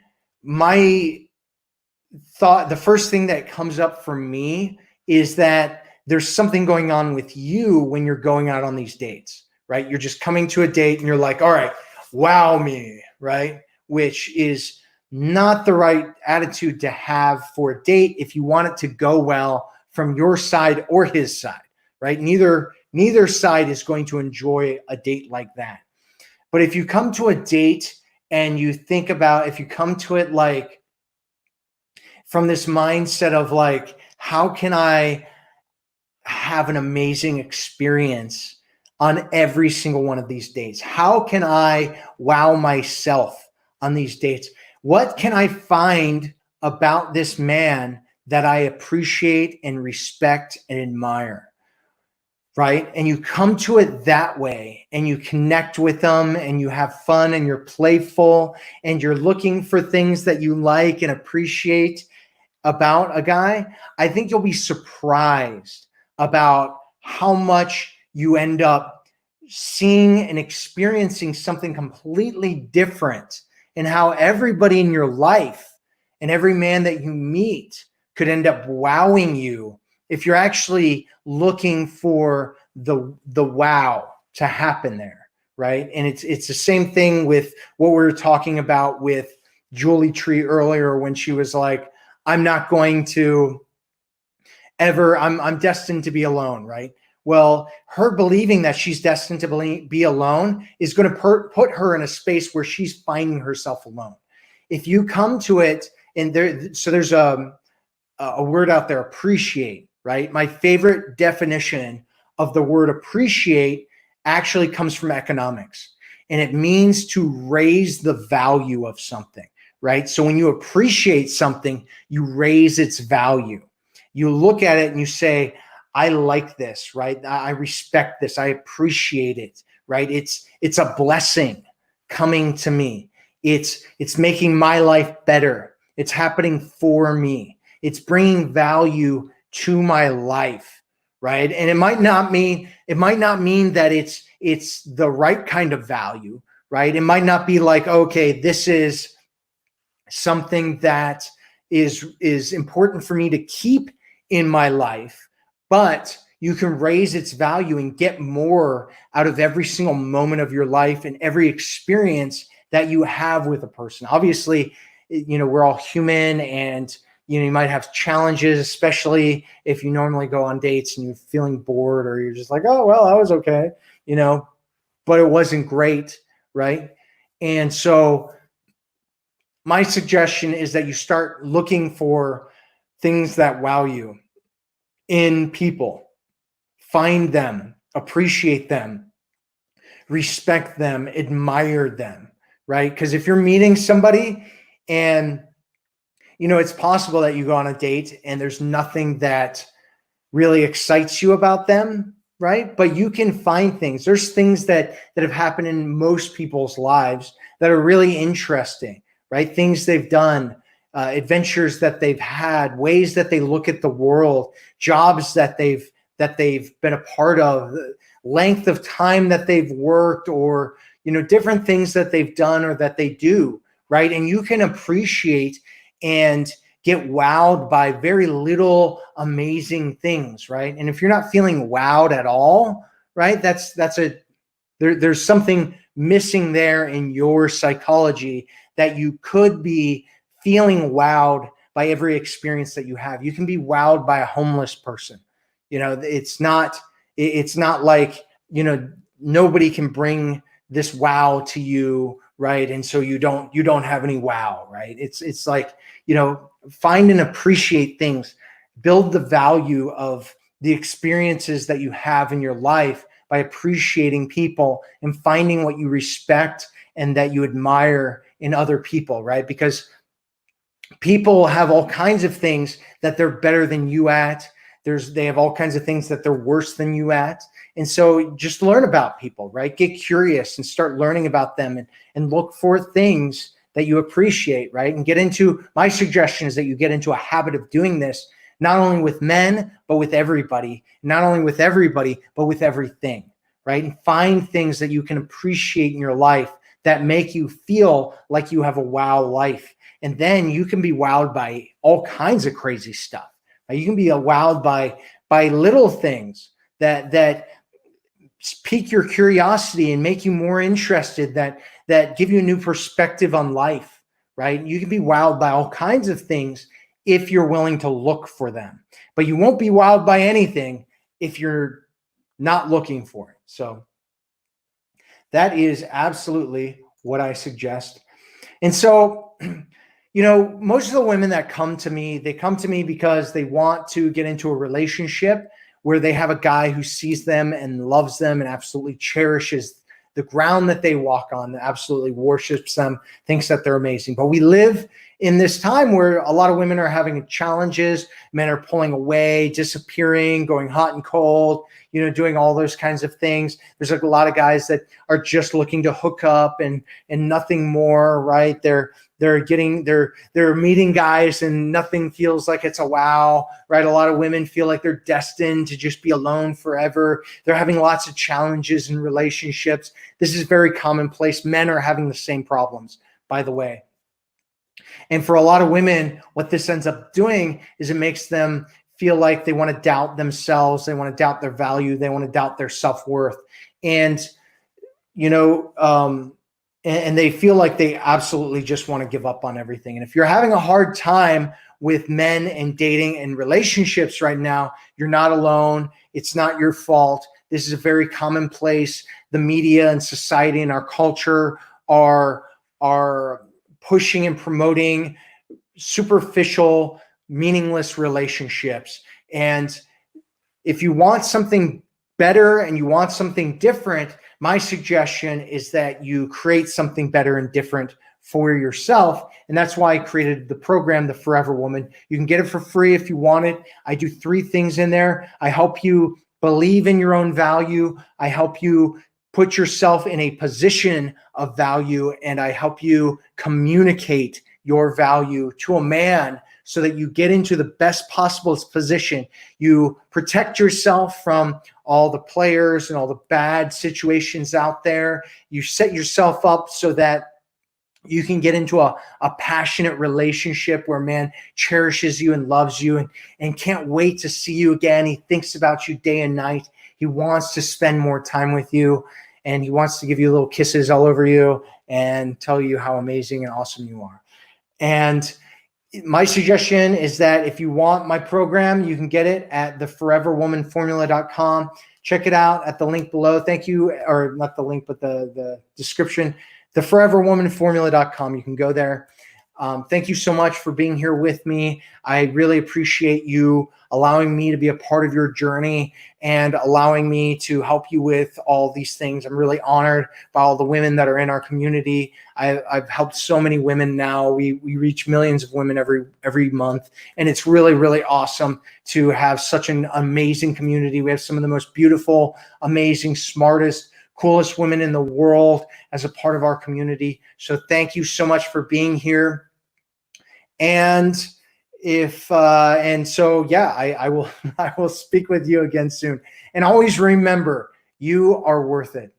thought, the first thing that comes up for me is that there's something going on with you when you're going out on these dates, right? You're just coming to a date and you're like, all right, wow me, right? Which is not the right attitude to have for a date if you want it to go well from your side or his side, right? Neither side is going to enjoy a date like that. But if you come to a date and you think about, if you come to it like from this mindset of like, how can I have an amazing experience on every single one of these dates? How can I wow myself on these dates? What can I find about this man that I appreciate and respect and admire? Right? And you come to it that way and you connect with them and you have fun and you're playful and you're looking for things that you like and appreciate about a guy. I think you'll be surprised about how much you end up seeing and experiencing something completely different, and how everybody in your life and every man that you meet could end up wowing you if you're actually looking for the wow to happen there, right? And it's the same thing with what we were talking about with Julie Tree earlier when she was like, I'm not going to ever, I'm destined to be alone, right? Well, her believing that she's destined to be alone is going to put her in a space where she's finding herself alone. If you come to it, and there's a word out there, appreciate, right? My favorite definition of the word appreciate actually comes from economics, and it means to raise the value of something, right? So when you appreciate something, you raise its value. You look at it and you say, I like this, right? I respect this. I appreciate it, right? It's a blessing coming to me. It's making my life better. It's happening for me. It's bringing value to my life, right? And it might not mean that it's the right kind of value, right? It might not be like, okay, this is something that is important for me to keep in my life, but you can raise its value and get more out of every single moment of your life and every experience that you have with a person. Obviously, we're all human, and you might have challenges, especially if you normally go on dates and you're feeling bored, or you're just like, oh, well, that was okay, but it wasn't great, right? And so my suggestion is that you start looking for things that wow you in people. Find them, appreciate them, respect them, admire them, right? Because if you're meeting somebody and, it's possible that you go on a date and there's nothing that really excites you about them, right? But you can find things. There's things that have happened in most people's lives that are really interesting, right? Things they've done, adventures that they've had, ways that they look at the world, jobs that they've been a part of, length of time that they've worked, or different things that they've done or that they do, right? And you can appreciate and get wowed by very little amazing things, right? And if you're not feeling wowed at all, right, there's something missing there in your psychology, that you could be feeling wowed by every experience that you have. You can be wowed by a homeless person. It's not like, nobody can bring this wow to you, right? And so you don't have any wow, right? It's like, find and appreciate things, build the value of the experiences that you have in your life by appreciating people and finding what you respect and that you admire in other people, right? Because people have all kinds of things that they're better than you at. They have all kinds of things that they're worse than you at. And so just learn about people, right? Get curious and start learning about them, and look for things that you appreciate, right? And my suggestion is that you get into a habit of doing this, not only with men, but with everybody, not only with everybody, but with everything, right? And find things that you can appreciate in your life that make you feel like you have a wow life. And then you can be wowed by all kinds of crazy stuff. You can be wowed by little things that pique your curiosity and make you more interested, that give you a new perspective on life, right? You can be wowed by all kinds of things if you're willing to look for them, but you won't be wowed by anything if you're not looking for it. So that is absolutely what I suggest. And so, most of the women that come to me, they come to me because they want to get into a relationship where they have a guy who sees them and loves them and absolutely cherishes the ground that they walk on, absolutely worships them, thinks that they're amazing. But we live in this time where a lot of women are having challenges. Men are pulling away, disappearing, going hot and cold, doing all those kinds of things. There's a lot of guys that are just looking to hook up and nothing more, right? They're meeting guys and nothing feels like it's a wow, right? A lot of women feel like they're destined to just be alone forever. They're having lots of challenges in relationships. This is very commonplace. Men are having the same problems, by the way. And for a lot of women, what this ends up doing is it makes them feel like they want to doubt themselves. They want to doubt their value. They want to doubt their self-worth. And, and they feel like they absolutely just want to give up on everything. And if you're having a hard time with men and dating and relationships right now, you're not alone. It's not your fault. This is a very commonplace. The media and society and our culture are pushing and promoting superficial, meaningless relationships. And if you want something better and you want something different, my suggestion is that you create something better and different for yourself. And that's why I created the program, The Forever Woman. You can get it for free if you want it. I do 3 things in there. I help you believe in your own value. I help you put yourself in a position of value, and I help you communicate your value to a man so that you get into the best possible position. You protect yourself from all the players and all the bad situations out there. You set yourself up so that you can get into a passionate relationship where man cherishes you and loves you and can't wait to see you again. He thinks about you day and night. He wants to spend more time with you, and he wants to give you little kisses all over you and tell you how amazing and awesome you are. And my suggestion is that if you want my program, you can get it at theforeverwomanformula.com. Check it out at the link below. Thank you, or not the link, but the description, theforeverwomanformula.com. You can go there. Thank you so much for being here with me. I really appreciate you allowing me to be a part of your journey and allowing me to help you with all these things. I'm really honored by all the women that are in our community. I've helped so many women now. We reach millions of women every month, and it's really, really awesome to have such an amazing community. We have some of the most beautiful, amazing, smartest, coolest women in the world as a part of our community. So thank you so much for being here. And I will I will speak with you again soon. And always remember, you are worth it.